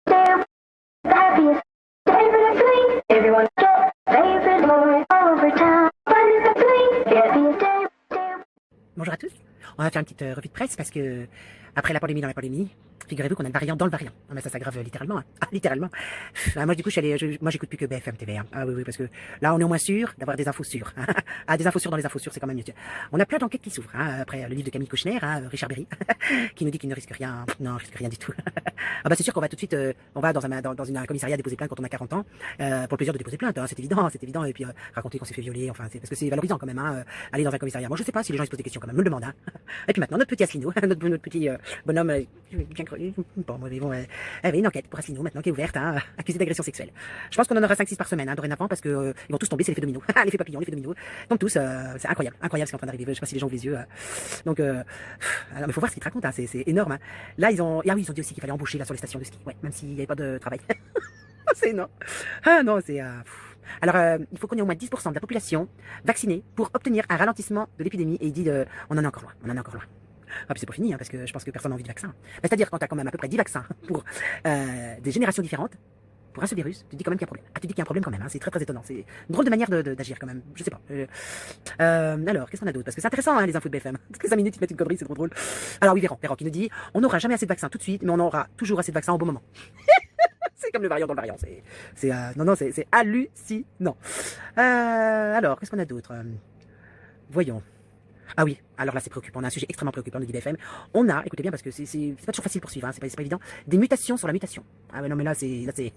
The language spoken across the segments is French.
Bonjour à tous, on va faire une petite revue de presse parce que après la pandémie dans la pandémie, figurez-vous qu'on a le variant dans le variant. Ah mais ça s'aggrave littéralement, hein. Ah, littéralement. Ah, moi du coup moi j'écoute plus que BFM TV, hein. Ah oui oui parce que là on est au moins sûr d'avoir des infos sûres. Ah des infos sûres dans les infos sûres c'est quand même mieux. On a plein d'enquêtes qui s'ouvrent, hein, après le livre de Camille Kouchner, hein, Richard Berry, qui nous dit qu'il ne risque rien, non risque rien du tout. Ah bah c'est sûr qu'on va tout de suite, on va dans un commissariat déposer plainte quand on a 40 ans, pour le plaisir de déposer plainte, hein, c'est évident, et puis raconter qu'on s'est fait violer, enfin c'est parce que c'est valorisant quand même, hein, aller dans un commissariat. Moi je sais pas si les gens se posent des questions quand même, me le demandent, hein. Et puis maintenant notre petit Asselineau, notre petit bonhomme, bien cru, bon mais bon, une enquête pour Asselineau maintenant qui est ouverte, hein, accusé d'agression sexuelle. Je pense qu'on en aura 5-6 par semaine, hein, dorénavant, parce que ils vont tous tomber, c'est l'effet domino, l'effet papillon, l'effet domino, donc tous, c'est incroyable ce qui est en train d'arriver. Je sais pas si les gens ouvrent les yeux, donc alors, mais faut voir ce qu'ils te racontent, hein, c'est énorme, hein. Là ils ont dit aussi qu'il fallait embaucher là sur les stations de ski, ouais, même s'il n'y avait pas de travail. C'est énorme. Ah non, c'est alors, il faut qu'on ait au moins 10% de la population vaccinée pour obtenir un ralentissement de l'épidémie. Et il dit, on en est encore loin, Ah, puis c'est pas fini, hein, parce que je pense que personne n'a envie de vaccin. C'est-à-dire, quand tu as quand même à peu près 10 vaccins pour des générations différentes, pour un seul virus, tu dis quand même qu'il y a un problème. Ah, tu dis qu'il y a un problème quand même, hein, c'est très très étonnant. C'est une drôle de manière d'agir quand même, je sais pas. Alors, qu'est-ce qu'on a d'autre? Parce que c'est intéressant, hein, les infos de BFM. Parce que 5 minutes, ils mettent une connerie, c'est trop drôle. Alors oui, Véran qui nous dit, on n'aura jamais assez de vaccins tout de suite, mais on aura toujours assez de vaccins au bon moment. C'est comme le variant dans le variant, non, c'est hallucinant. Alors, qu'est-ce qu'on a d'autre? Voyons. Ah oui, alors là c'est préoccupant, on a un sujet extrêmement préoccupant, nous dit BFM. On a, écoutez bien parce que c'est pas toujours facile pour suivre, hein, c'est pas évident, des mutations sur la mutation. Ah ouais non mais là c'est...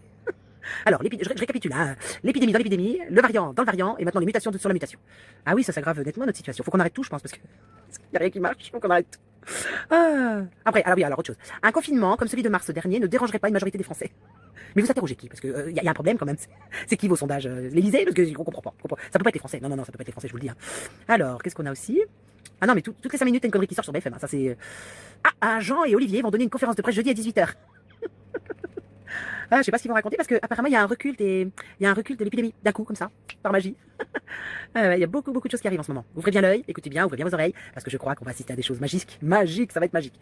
Alors, je récapitule, hein. L'épidémie dans l'épidémie, le variant dans le variant, et maintenant les mutations sur la mutation. Ah oui, ça s'aggrave nettement notre situation. Faut qu'on arrête tout, je pense, parce qu'il n'y a rien qui marche, faut qu'on arrête tout. Après, alors oui, alors autre chose. Un confinement comme celui de mars dernier ne dérangerait pas une majorité des Français. Mais vous interrogez qui? Parce que y a un problème quand même. C'est qui vos sondages? L'Élysée? Parce que on comprend pas. Ça peut pas être les Français. Non, ça peut pas être les Français, je vous le dis, hein. Alors, qu'est-ce qu'on a aussi? Ah non, mais toutes les 5 minutes, t'as une connerie qui sort sur BFM. Hein. Ça c'est... Jean et Olivier vont donner une conférence de presse jeudi à 18h. Je sais pas ce qu'ils vont raconter parce que apparemment il y a un recul de l'épidémie d'un coup comme ça, par magie. Il y a beaucoup de choses qui arrivent en ce moment. Ouvrez bien l'œil, écoutez bien, ouvrez bien vos oreilles parce que je crois qu'on va assister à des choses magiques, ça va être magique.